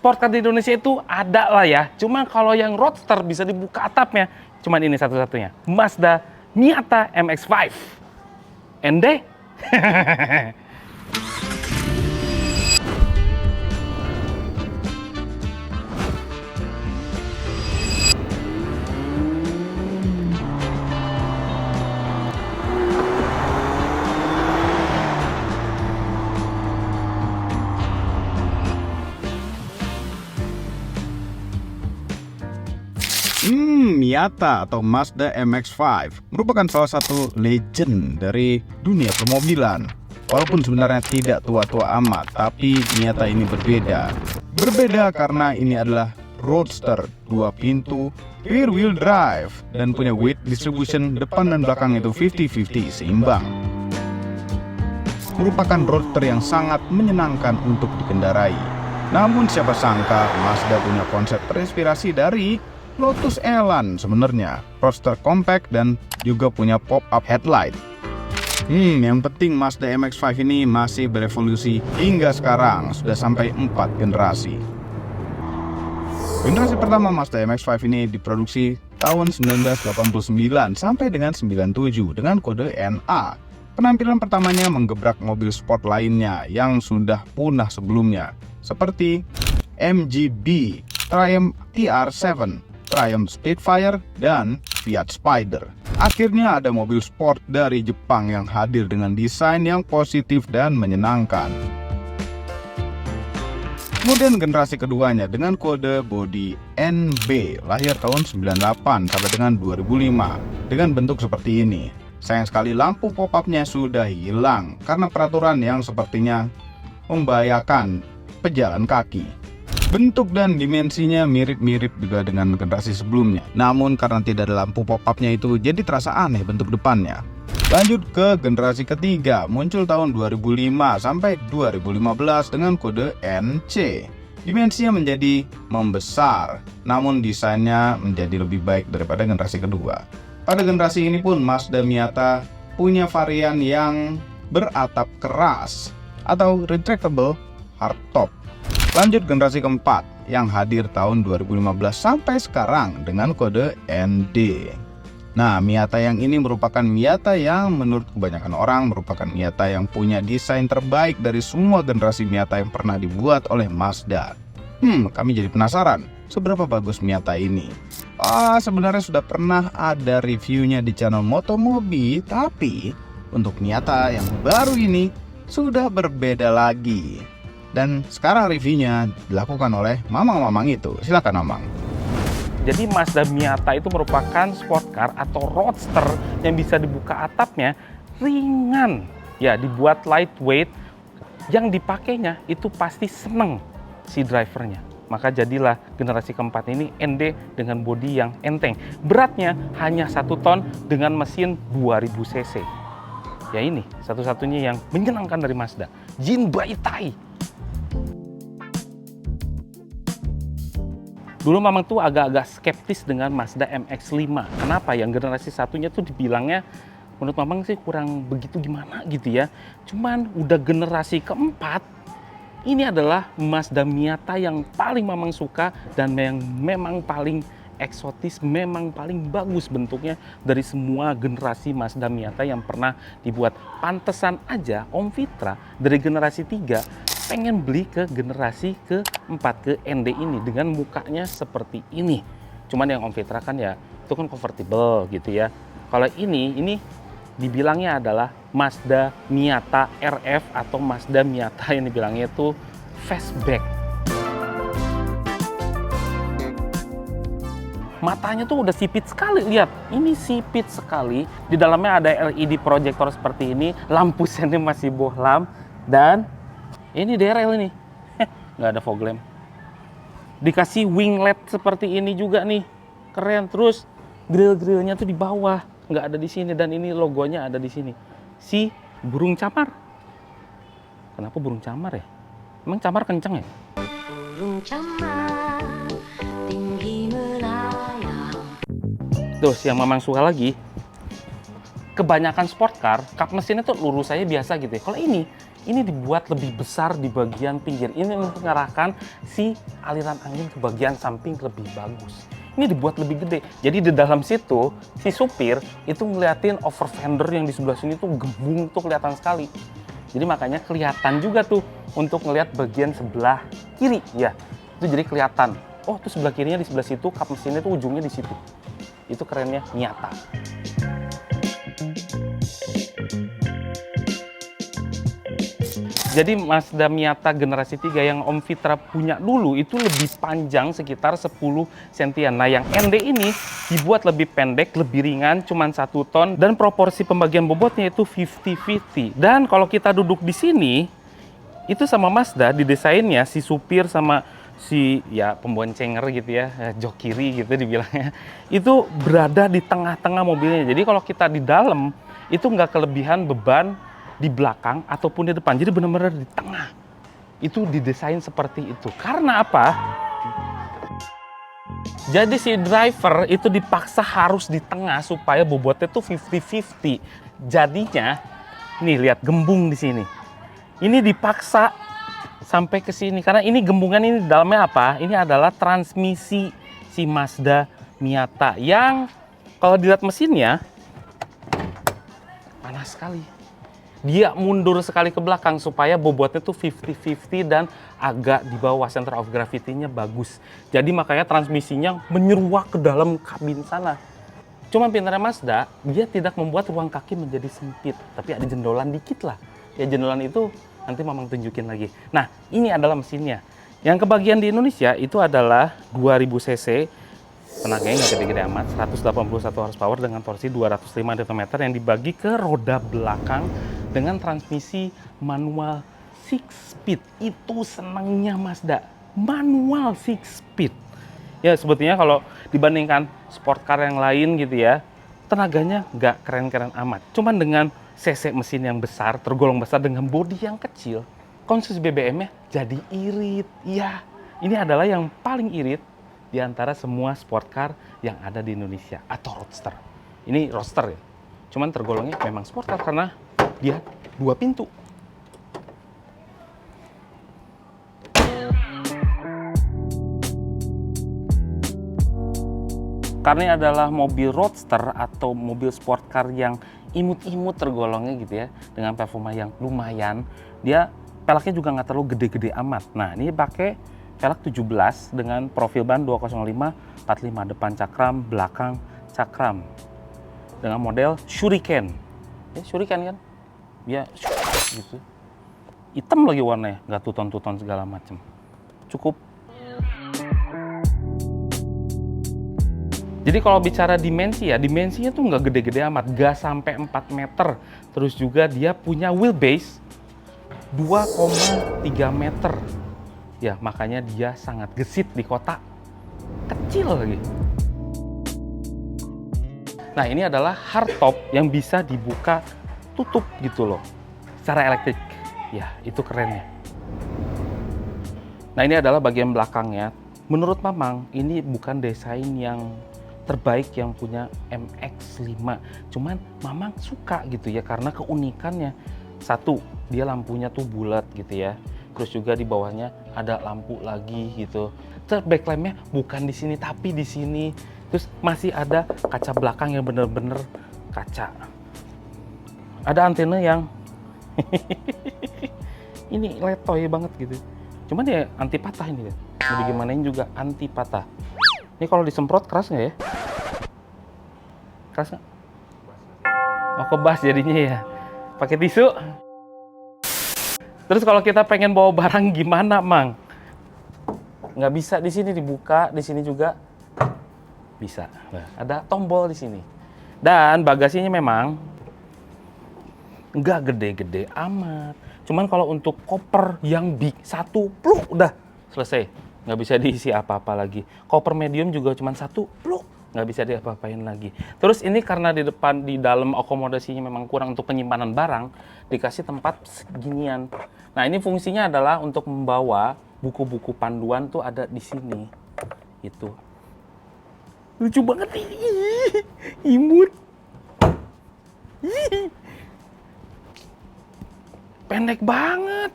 sport car di Indonesia itu ada lah ya. Cuma kalau yang roadster bisa dibuka atapnya, cuman ini satu-satunya. Mazda Miata MX-5. Ende? Miata atau Mazda MX-5 merupakan salah satu legend dari dunia permobilan. Walaupun sebenarnya tidak tua-tua amat, tapi Miata ini berbeda. Berbeda karena ini adalah roadster 2 pintu, rear wheel drive, dan punya weight distribution depan dan belakang itu 50-50 seimbang. Merupakan roadster yang sangat menyenangkan untuk dikendarai. Namun siapa sangka Mazda punya konsep terinspirasi dari Lotus Elan sebenarnya, roadster compact dan juga punya pop-up headlight. Yang penting Mazda MX-5 ini masih berevolusi hingga sekarang, sudah sampai 4 generasi. Generasi pertama Mazda MX-5 ini diproduksi tahun 1989 sampai dengan 97 dengan kode NA. Penampilan pertamanya menggebrak mobil sport lainnya yang sudah punah sebelumnya, seperti MGB, Triumph TR7, Triumph Spitfire, dan Fiat Spider. Akhirnya ada mobil sport dari Jepang yang hadir dengan desain yang positif dan menyenangkan. Kemudian generasi keduanya dengan kode bodi NB, lahir tahun 98 sampai dengan 2005, dengan bentuk seperti ini. Sayang sekali lampu pop-up-nya sudah hilang karena peraturan yang sepertinya membahayakan pejalan kaki. Bentuk dan dimensinya mirip-mirip juga dengan generasi sebelumnya. Namun karena tidak ada lampu pop-up-nya itu jadi terasa aneh bentuk depannya. Lanjut ke generasi ketiga, muncul tahun 2005 sampai 2015 dengan kode NC. Dimensinya menjadi membesar, namun desainnya menjadi lebih baik daripada generasi kedua. Pada generasi ini pun Mazda Miata punya varian yang beratap keras atau retractable hardtop. Lanjut generasi keempat yang hadir tahun 2015 sampai sekarang dengan kode ND. Nah, Miata yang ini merupakan Miata yang menurut kebanyakan orang merupakan Miata yang punya desain terbaik dari semua generasi Miata yang pernah dibuat oleh Mazda. Kami jadi penasaran, seberapa bagus Miata ini? Sebenarnya sudah pernah ada reviewnya di channel Motomobi, tapi untuk Miata yang baru ini sudah berbeda lagi. Dan sekarang reviewnya dilakukan oleh mamang-mamang itu. Silakan Mamang. Jadi Mazda Miata itu merupakan sport car atau roadster yang bisa dibuka atapnya ringan. Ya, dibuat lightweight. Yang dipakainya itu pasti seneng si drivernya. Maka jadilah generasi keempat ini ND dengan bodi yang enteng. Beratnya hanya 1 ton dengan mesin 2000 cc. Ya ini satu-satunya yang menyenangkan dari Mazda. Jin Baitai. Dulu memang tuh agak-agak skeptis dengan Mazda MX-5. Kenapa? Yang generasi satunya tuh dibilangnya menurut Mamang sih kurang begitu gimana gitu ya. Cuman udah generasi keempat, ini adalah Mazda Miata yang paling Mamang suka dan yang memang paling eksotis, memang paling bagus bentuknya dari semua generasi Mazda Miata yang pernah dibuat. Pantesan aja Om Fitra dari generasi 3 pengen beli ke generasi keempat, ke ND ini dengan mukanya seperti ini. Cuman yang Om Fitra kan ya itu kan convertible gitu ya. Kalau ini dibilangnya adalah Mazda Miata RF atau Mazda Miata yang dibilangnya itu fastback. Matanya tuh udah sipit sekali, lihat. Ini sipit sekali. Di dalamnya ada LED proyektor seperti ini, lampu sennya masih bohlam, dan ini DRL ini. Nggak ada fog lamp. Dikasih winglet seperti ini juga nih. Keren. Terus grill-grillnya tuh di bawah. Nggak ada di sini. Dan ini logonya ada di sini. Si burung camar. Kenapa burung camar ya? Emang camar kenceng ya? Burung camar tinggi melayang. Terus yang Mamang suka lagi, kebanyakan sport car, kap mesinnya tuh lurus aja biasa gitu ya. Kalau ini dibuat lebih besar di bagian pinggir. Ini untuk mengarahkan si aliran angin ke bagian samping lebih bagus. Ini dibuat lebih gede. Jadi di dalam situ, si supir itu ngeliatin over fender yang di sebelah sini tuh gembung tuh kelihatan sekali. Jadi makanya kelihatan juga tuh untuk ngelihat bagian sebelah kiri ya. Itu jadi kelihatan. Oh, tuh sebelah kirinya di sebelah situ, kap mesinnya tuh ujungnya di situ. Itu kerennya nyata. Jadi Mazda Miata generasi 3 yang Om Fitra punya dulu itu lebih panjang sekitar 10 sentian. Nah yang ND ini dibuat lebih pendek, lebih ringan, cuman 1 ton. Dan proporsi pembagian bobotnya itu 50-50. Dan kalau kita duduk di sini, itu sama Mazda didesainnya si supir sama si ya pemboncenger gitu ya, jok kiri gitu dibilangnya. Itu berada di tengah-tengah mobilnya. Jadi kalau kita di dalam, itu nggak kelebihan beban di belakang ataupun di depan, jadi benar-benar di tengah. Itu didesain seperti itu. Karena apa? Jadi si driver itu dipaksa harus di tengah supaya bobotnya tuh 50-50. Jadinya, nih lihat gembung di sini. Ini dipaksa sampai ke sini karena ini gembungan ini di dalamnya apa? Ini adalah transmisi si Mazda Miata yang kalau dilihat mesinnya panas sekali. Dia mundur sekali ke belakang supaya bobotnya tuh 50-50 dan agak di bawah, center of gravity-nya bagus. Jadi makanya transmisinya menyeruak ke dalam kabin sana. Cuman pintarnya Mazda, dia tidak membuat ruang kaki menjadi sempit, tapi ada jendolan dikit lah. Ya jendolan itu nanti Mamang tunjukin lagi. Nah, ini adalah mesinnya. Yang kebagian di Indonesia itu adalah 2000 cc. Tenaganya nggak gede-gede amat, 181 horsepower dengan torsi 205 Nm yang dibagi ke roda belakang dengan transmisi manual 6 speed. Itu senangnya Mazda, manual 6 speed. Ya sebetulnya kalau dibandingkan sport car yang lain gitu ya, tenaganya nggak keren-keren amat. Cuman dengan cc mesin yang besar, tergolong besar dengan bodi yang kecil, konsumsi BBM-nya jadi irit. Ya, ini adalah yang paling irit di antara semua sport car yang ada di Indonesia atau roadster. Ini roadster ya, cuman tergolongnya memang sport car karena dia 2 pintu. Karena ini adalah mobil roadster atau mobil sport car yang imut-imut tergolongnya gitu ya, dengan performa yang lumayan. Dia peleknya juga nggak terlalu gede-gede amat. Nah ini pakai velg 17 dengan profil ban 205/45, depan cakram, belakang cakram dengan model Shuriken. Ya, Shuriken kan? Ya, gitu. Hitam lagi warnanya, nggak tuton-tuton segala macam. Cukup. Jadi kalau bicara dimensi ya, dimensinya tuh nggak gede-gede amat, nggak sampai 4 meter. Terus juga dia punya wheelbase 2,3 meter. Ya, makanya dia sangat gesit di kota. Kecil lagi. Nah, ini adalah hardtop yang bisa dibuka tutup gitu loh. Secara elektrik. Ya, itu kerennya. Nah, ini adalah bagian belakangnya. Menurut Mamang, ini bukan desain yang terbaik yang punya MX-5. Cuman Mamang suka gitu ya, karena keunikannya. Satu, dia lampunya tuh bulat gitu ya. Terus juga di bawahnya ada lampu lagi gitu. Terus backlight-nya bukan di sini tapi di sini. Terus masih ada kaca belakang yang bener-bener kaca. Ada antena yang ini letoy banget gitu. Cuman ya anti patah ini ya. Mau digimanain juga anti patah. Ini kalau disemprot keras nggak ya? Keras nggak? Oh kebas jadinya ya. Pakai tisu. Terus kalau kita pengen bawa barang gimana, Mang? Nggak bisa di sini dibuka, di sini juga bisa. Nah, ada tombol di sini. Dan bagasinya memang nggak gede-gede amat. Cuman kalau untuk koper yang big, satu pluk udah selesai. Nggak bisa diisi apa-apa lagi. Koper medium juga cuma satu pluk, nggak bisa diapa-apain lagi. Terus ini karena di depan, di dalam akomodasinya memang kurang untuk penyimpanan barang, dikasih tempat seginian. Nah ini fungsinya adalah untuk membawa buku-buku panduan tuh ada di sini. Itu lucu banget nih, imut. Pendek banget.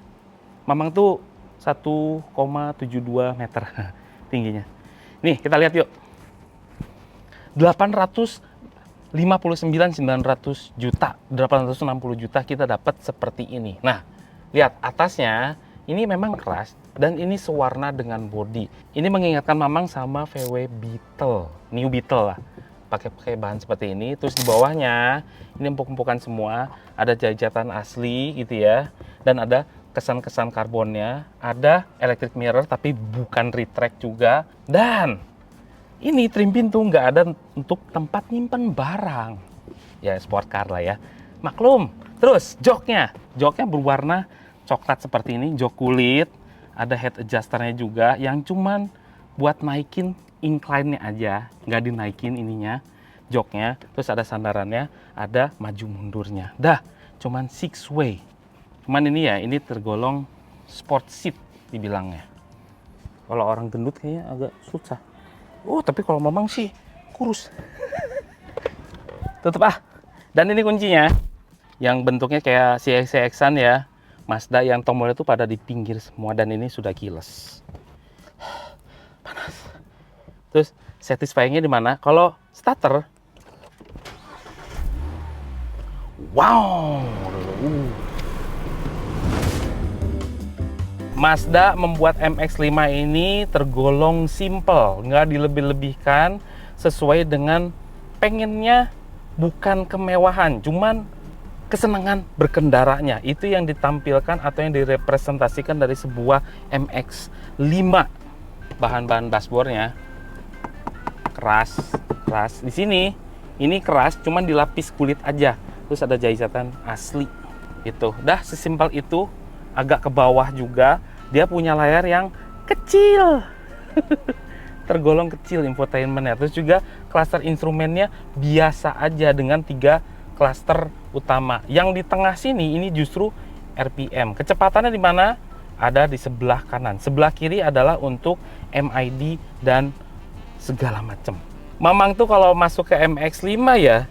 Mamang tuh 1,72 meter tingginya. Nih, kita lihat yuk. 859.900 juta, 860 juta kita dapat seperti ini. Nah, lihat atasnya, ini memang keras dan ini sewarna dengan body. Ini mengingatkan Mamang sama VW Beetle, New Beetle lah. Pakai bahan seperti ini. Terus di bawahnya, ini empuk-empukan semua, ada jajatan asli gitu ya. Dan ada kesan-kesan karbonnya, ada electric mirror tapi bukan retract juga. Dan ini trim pintu nggak ada untuk tempat nyimpen barang. Ya sport car lah ya. Maklum. Terus joknya berwarna coklat seperti ini, jok kulit. Ada head adjusternya juga yang cuman buat naikin incline-nya aja, nggak dinaikin ininya, joknya. Terus ada sandarannya, ada maju mundurnya. Dah, cuman 6 way. Cuman ini ya, ini tergolong sport seat dibilangnya. Kalau orang gendut kayaknya agak susah. Oh, tapi kalau Mamang sih kurus. Tutup ah. Dan ini kuncinya, yang bentuknya kayak CX-an ya. Mazda yang tombolnya itu pada di pinggir semua dan ini sudah keyless. Panas. Terus satisfying-nya di mana? Kalau starter, wow. Mazda membuat MX-5 ini tergolong simple, nggak dilebih-lebihkan, sesuai dengan pengennya bukan kemewahan, cuman kesenangan berkendaranya. Itu yang ditampilkan atau yang direpresentasikan dari sebuah MX-5. Bahan-bahan dashboardnya keras. Di sini ini keras, cuman dilapis kulit aja. Terus ada jahatan asli. Itu. Dah sesimpel itu. Agak ke bawah juga. Dia punya layar yang kecil. Tergolong kecil infotainmentnya. Terus juga klaster instrumennya biasa aja dengan 3 klaster utama. Yang di tengah sini ini justru RPM. Kecepatannya di mana? Ada di sebelah kanan. Sebelah kiri adalah untuk MID dan segala macam. Mamang tuh kalau masuk ke MX-5 ya,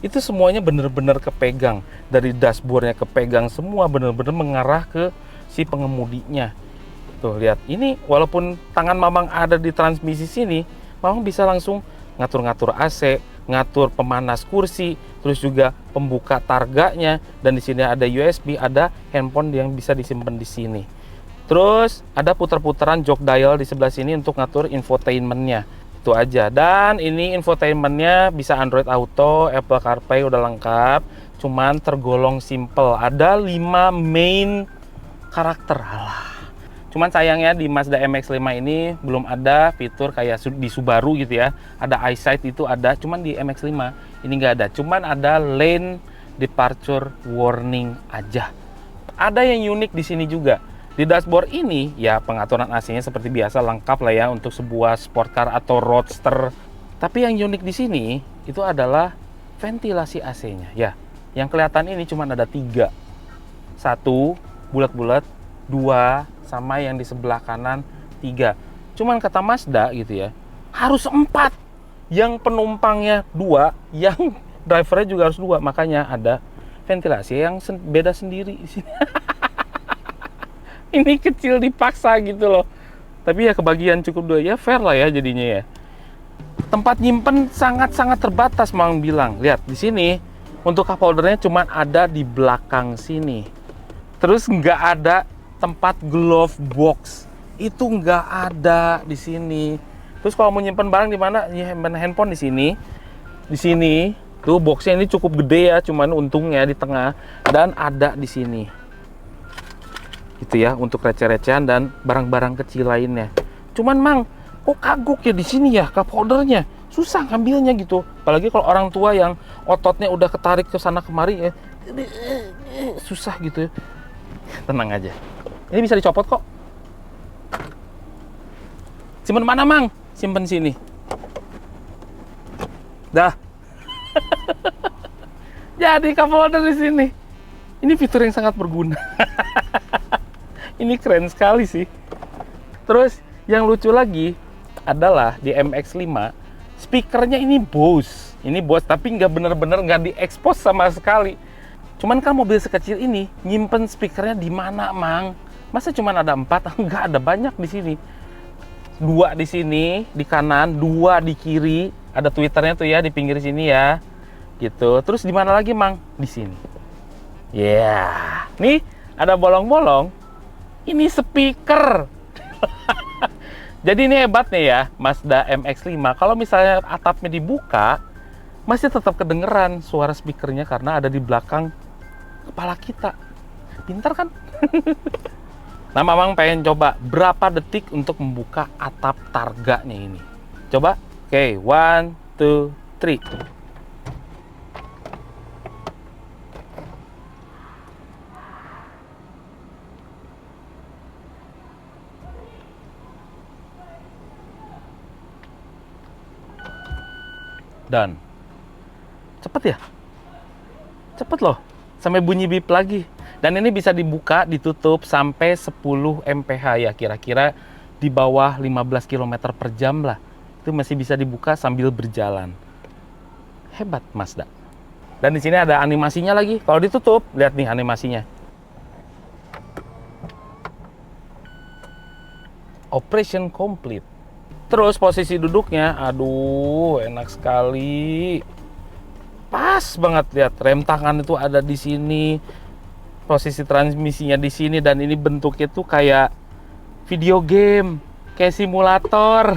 itu semuanya bener-bener kepegang. Dari dashboardnya kepegang semua, bener-bener mengarah ke si pengemudinya. Tuh lihat, ini walaupun tangan Mamang ada di transmisi sini, Mamang bisa langsung ngatur-ngatur AC, ngatur pemanas kursi, terus juga pembuka targanya, dan di sini ada USB, ada handphone yang bisa disimpan di sini. Terus ada putar-putaran jok dial di sebelah sini untuk ngatur infotainmentnya. Itu aja. Dan ini infotainmentnya bisa Android Auto, Apple CarPlay udah lengkap, cuman tergolong simple. Ada 5 main karakter. Alah. Cuman sayangnya di Mazda MX-5 ini belum ada fitur kayak di Subaru gitu ya. Ada EyeSight itu ada, cuman di MX-5 ini nggak ada. Cuman ada lane departure warning aja. Ada yang unik di sini juga. Di dashboard ini ya pengaturan AC-nya seperti biasa lengkap lah ya untuk sebuah sport car atau roadster. Tapi yang unik di sini itu adalah ventilasi AC-nya. Ya, yang kelihatan ini cuma ada 3. 1 bulat-bulat, 2 sama yang di sebelah kanan 3. Cuman kata Mazda gitu ya, harus 4. Yang penumpangnya 2, yang drivernya juga harus 2. Makanya ada ventilasi yang beda sendiri di sini. Ini kecil dipaksa gitu loh. Tapi ya kebagian cukup 2, ya fair lah ya jadinya ya. Tempat nyimpen sangat-sangat terbatas, Mang bilang. Lihat di sini untuk cup holdernya cuma ada di belakang sini. Terus nggak ada tempat glove box, itu nggak ada di sini. Terus kalau mau nyimpen barang di mana? Ya handphone di sini. Di sini tuh boxnya ini cukup gede ya, cuman untungnya di tengah dan ada di sini. Gitu ya untuk receh-recehan dan barang-barang kecil lainnya. Cuman Mang, kok kagok ya di sini ya cup holdernya? Susah ngambilnya gitu. Apalagi kalau orang tua yang ototnya udah ketarik ke sana kemari ya. Susah gitu. Tenang aja. Ini bisa dicopot kok. Simpen mana, Mang? Simpen sini. Dah. Jadi cup holder di sini. Ini fitur yang sangat berguna. Ini keren sekali sih. Terus yang lucu lagi adalah di MX-5 speakernya ini Bose. Ini bos, tapi nggak bener-bener nggak diekspos sama sekali. Cuman kan mobil sekecil ini nyimpen speakernya di mana, Mang? Masa cuman ada 4? Nggak, ada banyak di sini. 2 di sini di kanan, 2 di kiri. Ada tweeternya tuh ya di pinggir sini ya. Gitu. Terus di mana lagi, Mang? Di sini. Ya, nih ada bolong-bolong. Ini speaker. Jadi ini hebatnya ya Mazda MX-5. Kalau misalnya atapnya dibuka, masih tetap kedengeran suara speakernya karena ada di belakang kepala kita. Pintar kan? Nah, Mamang pengen coba berapa detik untuk membuka atap targanya ini. Coba. Oke, 1, 2, 3. Dan cepet ya, cepet loh, sampai bunyi bip lagi. Dan ini bisa dibuka, ditutup sampai 10 mph ya, kira-kira di bawah 15 km per jam lah. Itu masih bisa dibuka sambil berjalan. Hebat Mazda. Dan di sini ada animasinya lagi. Kalau ditutup, lihat nih animasinya. Operation complete. Terus posisi duduknya, aduh enak sekali. Pas banget, lihat rem tangan itu ada di sini. Posisi transmisinya di sini, dan ini bentuknya tuh kayak video game, kayak simulator.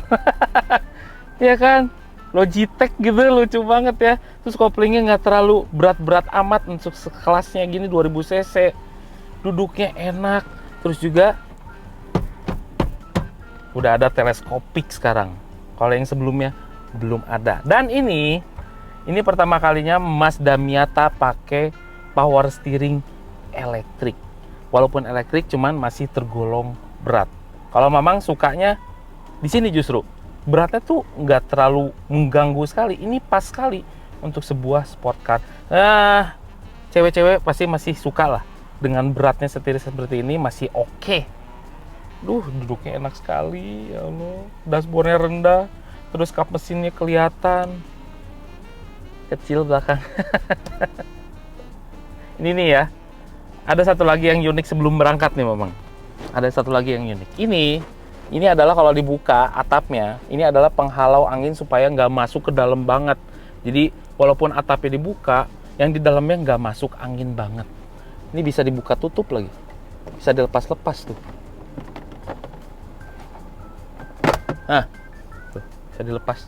Ya kan? Logitech gitu, lucu banget ya. Terus koplingnya nggak terlalu berat-berat amat untuk sekelasnya gini 2000 cc. Duduknya enak. Terus juga udah ada teleskopik sekarang. Kalau yang sebelumnya belum ada. Dan ini pertama kalinya Mazda Miata pakai power steering elektrik. Walaupun elektrik, cuman masih tergolong berat. Kalau Mamang sukanya di sini justru beratnya tuh nggak terlalu mengganggu sekali. Ini pas sekali untuk sebuah sport car. Nah, cewek-cewek pasti masih suka lah dengan beratnya setir seperti ini, masih oke. Duh, duduknya enak sekali, ya Allah. Dashboardnya rendah, terus kap mesinnya kelihatan. Kecil belakang. Ini nih ya, ada satu lagi yang unik sebelum berangkat nih, Mamang. Ada satu lagi yang unik. Ini adalah kalau dibuka atapnya, ini adalah penghalau angin supaya nggak masuk ke dalam banget. Jadi, walaupun atapnya dibuka, yang di dalamnya nggak masuk angin banget. Ini bisa dibuka tutup lagi. Bisa dilepas-lepas tuh. Nah, tuh, bisa dilepas.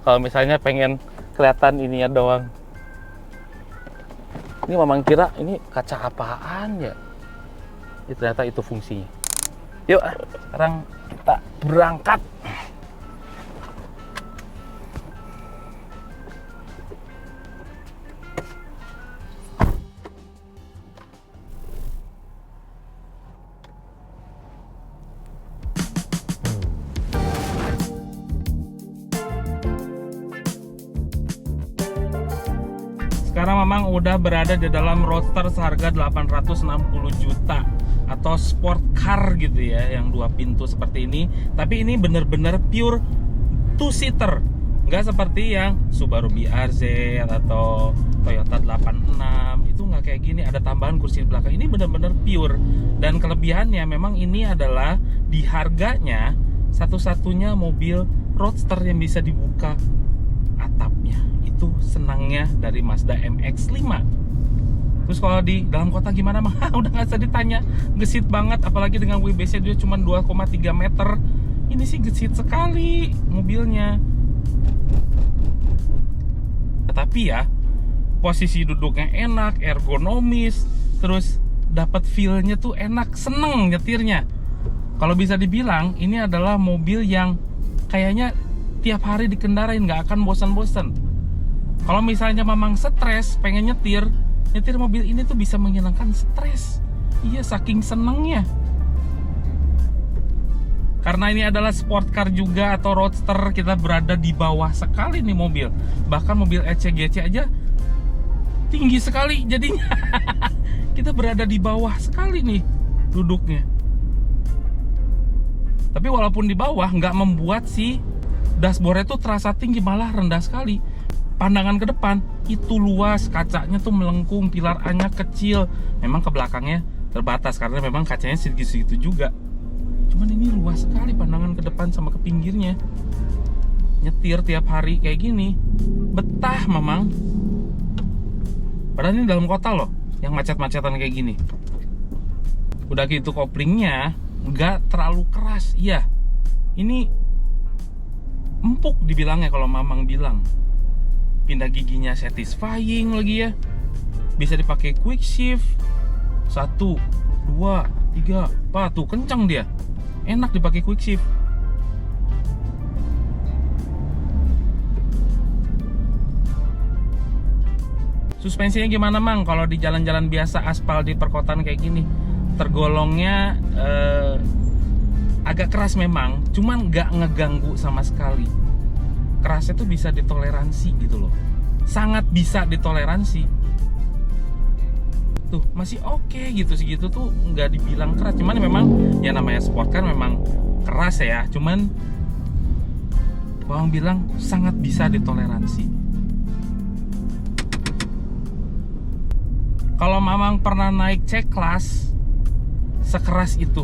Kalau misalnya pengen kelihatan ininya doang. Ini Mamang kira ini kaca apaan ya? Ya ternyata itu fungsinya. Yuk, sekarang kita berangkat. Sekarang Mamang udah berada di dalam Roadster seharga 860 juta atau sport car gitu ya, yang 2 pintu seperti ini. Tapi ini bener-bener pure 2-seater, nggak seperti yang Subaru BRZ atau Toyota 86. Itu nggak kayak gini, ada tambahan kursi di belakang. Ini bener-bener pure. Dan kelebihannya memang ini adalah di harganya satu-satunya mobil Roadster yang bisa dibuka atapnya. Itu senangnya dari Mazda MX-5. Terus kalau di dalam kota gimana, Mang? Udah nggak usah ditanya, gesit banget. Apalagi dengan wheelbase-nya dia cuma 2,3 meter. Ini sih gesit sekali mobilnya. Tapi ya, posisi duduknya enak, ergonomis, terus dapat feel-nya tuh enak, seneng nyetirnya. Kalau bisa dibilang, ini adalah mobil yang kayaknya tiap hari dikendarain, nggak akan bosan-bosan. Kalau misalnya Mamang stres pengen nyetir mobil ini tuh bisa menghilangkan stres. Iya, saking senengnya. Karena ini adalah sport car juga atau roadster, kita berada di bawah sekali nih mobil. Bahkan mobil ECGC aja tinggi sekali jadinya. Kita berada di bawah sekali nih duduknya. Tapi walaupun di bawah nggak membuat si dashboardnya tuh terasa tinggi, malah rendah sekali. Pandangan ke depan itu luas, kacanya tuh melengkung, pilar A-nya kecil. Memang ke belakangnya terbatas karena memang kacanya segitu-segitu juga. Cuman ini luas sekali pandangan ke depan sama ke pinggirnya. Nyetir tiap hari kayak gini betah Mamang. Padahal ini dalam kota loh, yang macet-macetan kayak gini. Udah gitu koplingnya nggak terlalu keras. Iya, ini empuk dibilangnya kalau Mamang bilang. Pindah giginya satisfying lagi ya. Bisa dipakai quick shift. 1, 2, 3, 4. Tuh kencang dia. Enak dipakai quick shift. Suspensinya gimana Mang? Kalau di jalan-jalan biasa aspal di perkotaan kayak gini, tergolongnya agak keras memang, cuman nggak ngeganggu sama sekali. Kerasnya tuh bisa ditoleransi gitu loh, sangat bisa ditoleransi. Tuh masih oke gitu, segitu tuh nggak dibilang keras. Cuman memang ya namanya sport car memang keras ya. Cuman Bang bilang sangat bisa ditoleransi. Kalau Mamang pernah naik C-Class sekeras itu,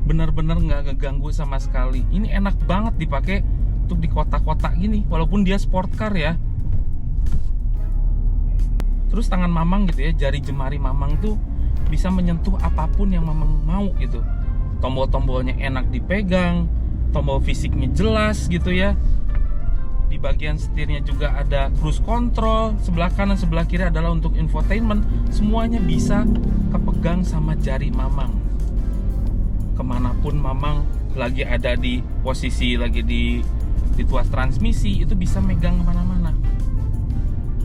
bener-bener nggak ngeganggu sama sekali. Ini enak banget dipakai untuk di kota-kota gini, walaupun dia sport car ya. Terus tangan Mamang gitu ya, jari jemari Mamang tuh bisa menyentuh apapun yang Mamang mau gitu. Tombol-tombolnya enak dipegang, tombol fisiknya jelas gitu ya. Di bagian setirnya juga ada cruise control, sebelah kanan sebelah kiri adalah untuk infotainment. Semuanya bisa kepegang sama jari Mamang. Kemanapun Mamang lagi ada di posisi lagi di tuas transmisi, itu bisa megang kemana-mana.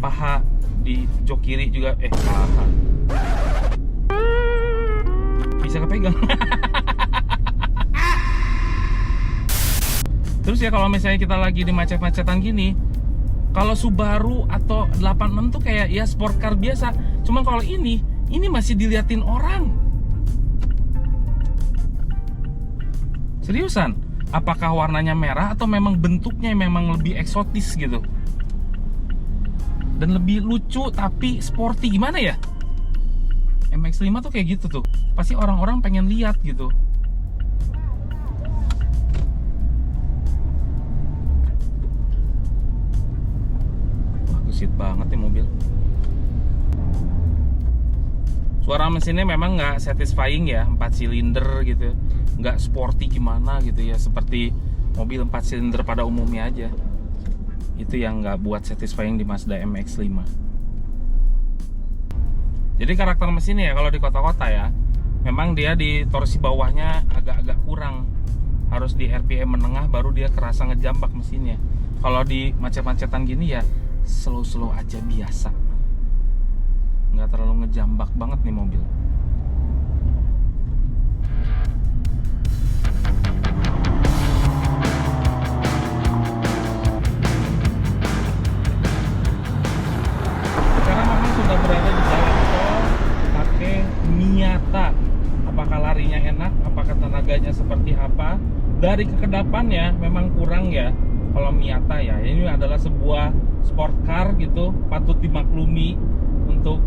Paha di jok kiri juga paha bisa kepegang. Terus ya kalau misalnya kita lagi di macet-macetan gini, kalau Subaru atau 86 tuh kayak ya sport car biasa. Cuma kalau ini masih diliatin orang. Seriusan, apakah warnanya merah atau memang bentuknya memang lebih eksotis gitu? Dan lebih lucu tapi sporty, gimana ya? MX-5 tuh kayak gitu tuh. Pasti orang-orang pengen lihat gitu. Wah, gesit banget nih mobil. Suara mesinnya memang nggak satisfying ya, 4 silinder gitu. Nggak sporty gimana gitu ya, seperti mobil 4 silinder pada umumnya aja. Itu yang nggak buat satisfying di Mazda MX-5. Jadi karakter mesinnya ya kalau di kota-kota ya, memang dia di torsi bawahnya agak-agak kurang. Harus di RPM menengah baru dia kerasa ngejambak mesinnya. Kalau di macet-macetan gini ya slow-slow aja biasa. Nggak terlalu ngejambak banget nih mobil. Sekarang memang sudah berada di jalan tol pakai Miata. Apakah larinya enak? Apakah tenaganya seperti apa? Dari kekedapannya memang kurang ya kalau Miata ya. Ini adalah sebuah sport car gitu, patut dimaklumi untuk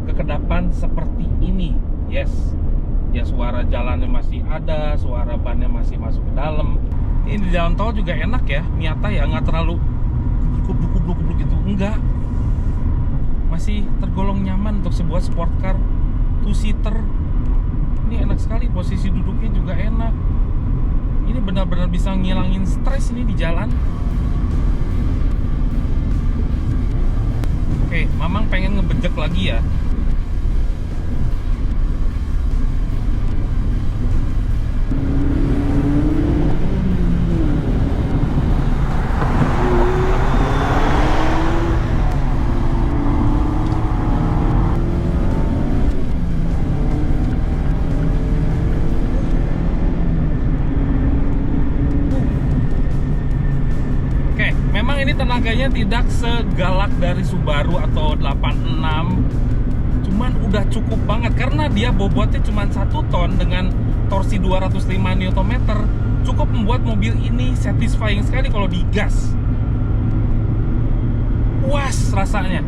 kekedapan seperti ini. Yes, ya suara jalannya masih ada, suara bannya masih masuk ke dalam. Ini di jalan tol juga enak ya, Miata ya, nggak terlalu kubluk-kubluk gitu, enggak. Masih tergolong nyaman untuk sebuah sport car 2-seater. Ini enak sekali, posisi duduknya juga enak. Ini benar-benar bisa ngilangin stres ini di jalan. Oke, Mamang pengen ngebejek lagi ya. Memang ini tenaganya tidak segalak dari Subaru atau 86, cuman udah cukup banget karena dia bobotnya cuma 1 ton dengan torsi 205 Nm cukup membuat mobil ini satisfying sekali kalau digas. Puas rasanya.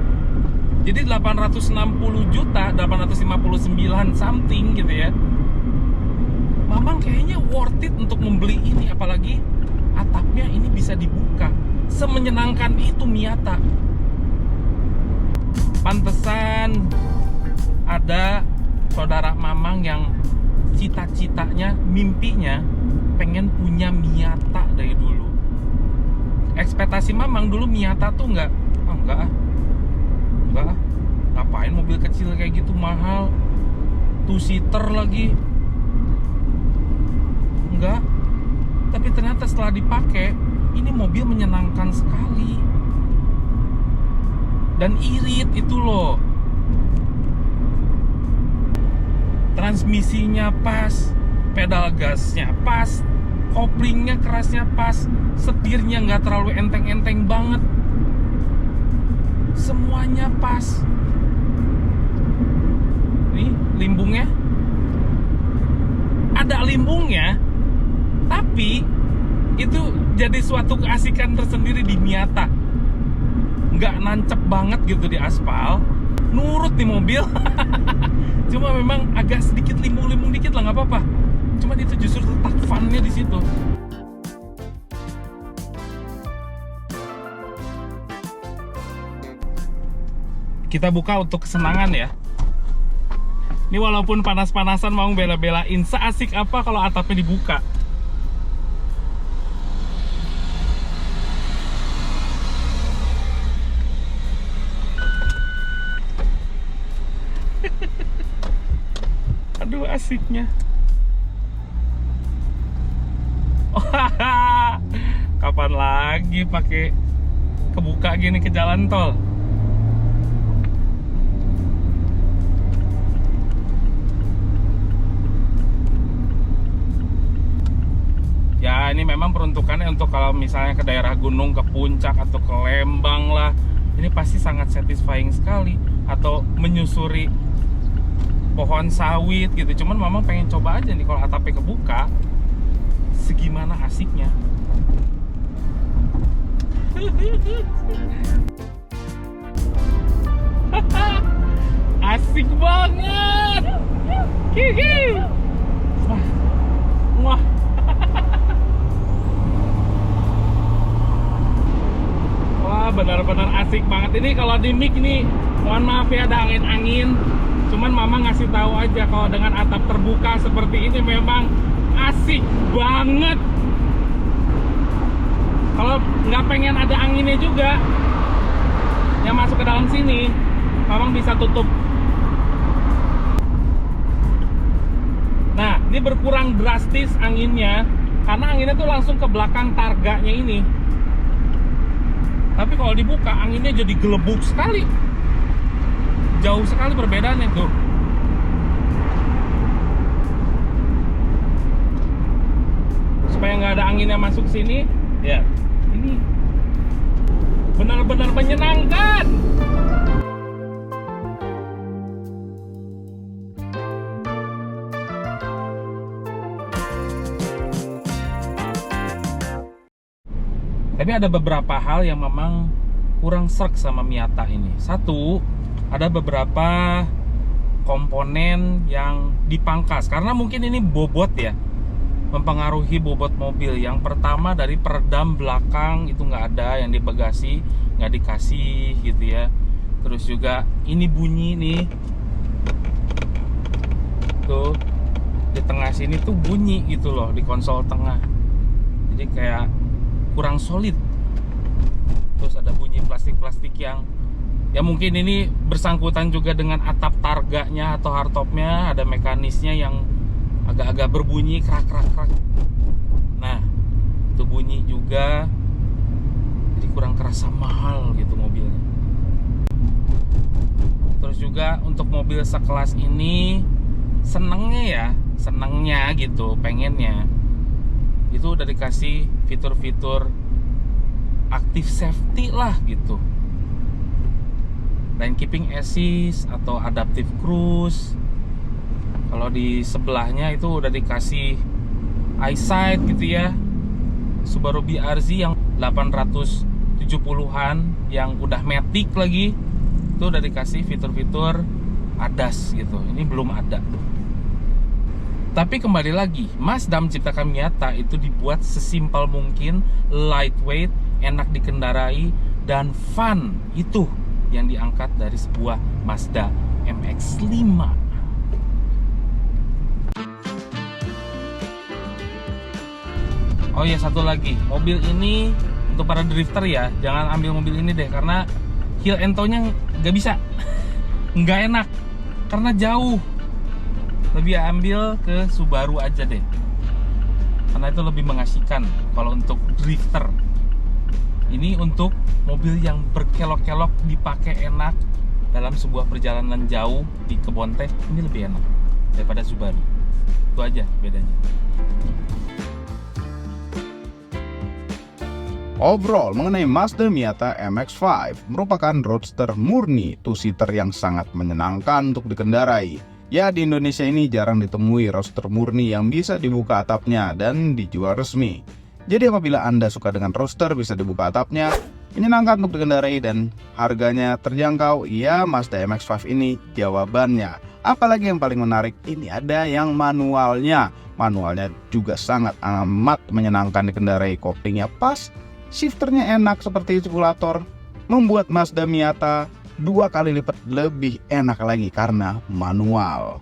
Jadi 860 juta, 859 something gitu ya. Mamang kayaknya worth it untuk membeli ini, apalagi atapnya ini bisa dibuka. Semenyenangkan itu Miata. Pantesan ada saudara Mamang yang cita-citanya, mimpinya pengen punya Miata dari dulu. Ekspektasi Mamang dulu Miata tuh enggak, ngapain mobil kecil kayak gitu mahal, 2-seater lagi. Enggak. Tapi ternyata setelah dipakai, ini mobil menyenangkan sekali. Dan irit itu loh. Transmisinya pas, pedal gasnya pas, koplingnya kerasnya pas, setirnya nggak terlalu enteng-enteng banget. Semuanya pas. Nih limbungnya, ada limbungnya, tapi itu jadi suatu keasikan tersendiri di Miata. Nggak nancep banget gitu di aspal, nurut nih mobil. Cuma memang agak sedikit limbung-limbung dikit lah, nggak apa-apa. Cuma itu justru letak funnya di situ. Kita buka untuk kesenangan ya. Ini walaupun panas-panasan mau bela-belain, seasik apa kalau atapnya dibuka. Aduh asiknya. Kapan lagi pakai kebuka gini ke jalan tol? Ya ini memang peruntukannya untuk kalau misalnya ke daerah gunung, ke puncak atau ke Lembang lah. Ini pasti sangat satisfying sekali. Atau menyusuri pohon sawit gitu. Cuman Mamang pengen coba aja nih kalau atapnya kebuka, segimana asiknya. Asik banget. Hihi. Wah. Wah, benar-benar asik banget. Ini kalau di mic nih, mohon maaf ya ada angin-angin. Cuman Mama ngasih tahu aja kalau dengan atap terbuka seperti ini memang asik banget. Kalau nggak pengen ada anginnya juga yang masuk ke dalam sini, Mamang bisa tutup. Nah, ini berkurang drastis anginnya karena anginnya tuh langsung ke belakang targanya ini. Tapi kalau dibuka anginnya jadi gelebuk sekali. Jauh sekali perbedaannya tuh. Supaya nggak ada anginnya masuk sini, ya ini benar-benar menyenangkan. Tapi ada beberapa hal yang memang kurang sreg sama Miata ini. Satu, ada beberapa komponen yang dipangkas karena mungkin ini bobot ya, mempengaruhi bobot mobil. Yang pertama dari peredam belakang itu nggak ada, yang di bagasi nggak dikasih gitu ya. Terus juga ini bunyi nih, tuh di tengah sini tuh bunyi gitu loh di konsol tengah. Jadi kayak kurang solid. Terus ada bunyi plastik-plastik yang ya mungkin ini bersangkutan juga dengan atap targanya atau hardtopnya, ada mekanisnya yang agak-agak berbunyi krak-krak-krak. Nah, itu bunyi juga, jadi kurang kerasa mahal gitu mobilnya. Terus juga untuk mobil sekelas ini senengnya gitu, pengennya itu udah dikasih fitur-fitur active safety lah gitu, lane keeping assist atau adaptive cruise. Kalau di sebelahnya itu udah dikasih eyesight gitu ya. Subaru BRZ yang 870-an yang udah matic lagi, itu udah dikasih fitur-fitur ADAS gitu. Ini belum ada. Tapi kembali lagi, Mazda menciptakan Miata itu dibuat sesimpel mungkin, lightweight, enak dikendarai, dan fun. Itu yang diangkat dari sebuah Mazda MX-5. Oh ya, satu lagi, mobil ini untuk para drifter ya, jangan ambil mobil ini deh, karena heel and toe-nya nggak bisa, nggak enak, karena jauh. Lebih ambil ke Subaru aja deh, karena itu lebih mengasihkan kalau untuk drifter. Ini untuk mobil yang berkelok-kelok, dipakai enak dalam sebuah perjalanan jauh di kebon teh, ini lebih enak daripada Subaru. Itu aja bedanya. Overall, mengenai Mazda Miata MX-5 merupakan roadster murni two-seater yang sangat menyenangkan untuk dikendarai. Ya, di Indonesia ini jarang ditemui roadster murni yang bisa dibuka atapnya dan dijual resmi. Jadi apabila Anda suka dengan roadster bisa dibuka atapnya, menyenangkan untuk dikendarai dan harganya terjangkau, ya Mazda MX-5 ini jawabannya. Apalagi yang paling menarik, ini ada yang manualnya. Manualnya juga sangat amat menyenangkan dikendarai, koplingnya pas, shifternya enak seperti sirkulator, membuat Mazda Miata 2 kali lipat lebih enak lagi karena manual.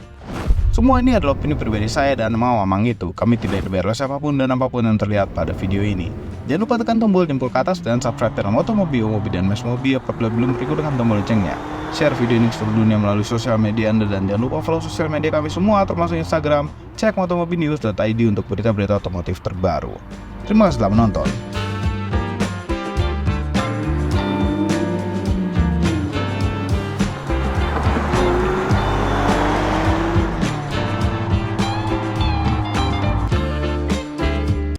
Semua ini adalah opini pribadi saya dan mau amang itu. Kami tidak dibayar oleh siapapun dan apapun yang terlihat pada video ini. Jangan lupa tekan tombol jempol ke atas dan subscribe channel Motomobi, Mobi dan Mes Mobi apabila belum berikut dengan tombol loncengnya. Share video ini ke seluruh dunia melalui sosial media Anda dan jangan lupa follow sosial media kami semua termasuk Instagram. Cek motomobinews.id untuk berita-berita otomotif terbaru. Terima kasih telah menonton.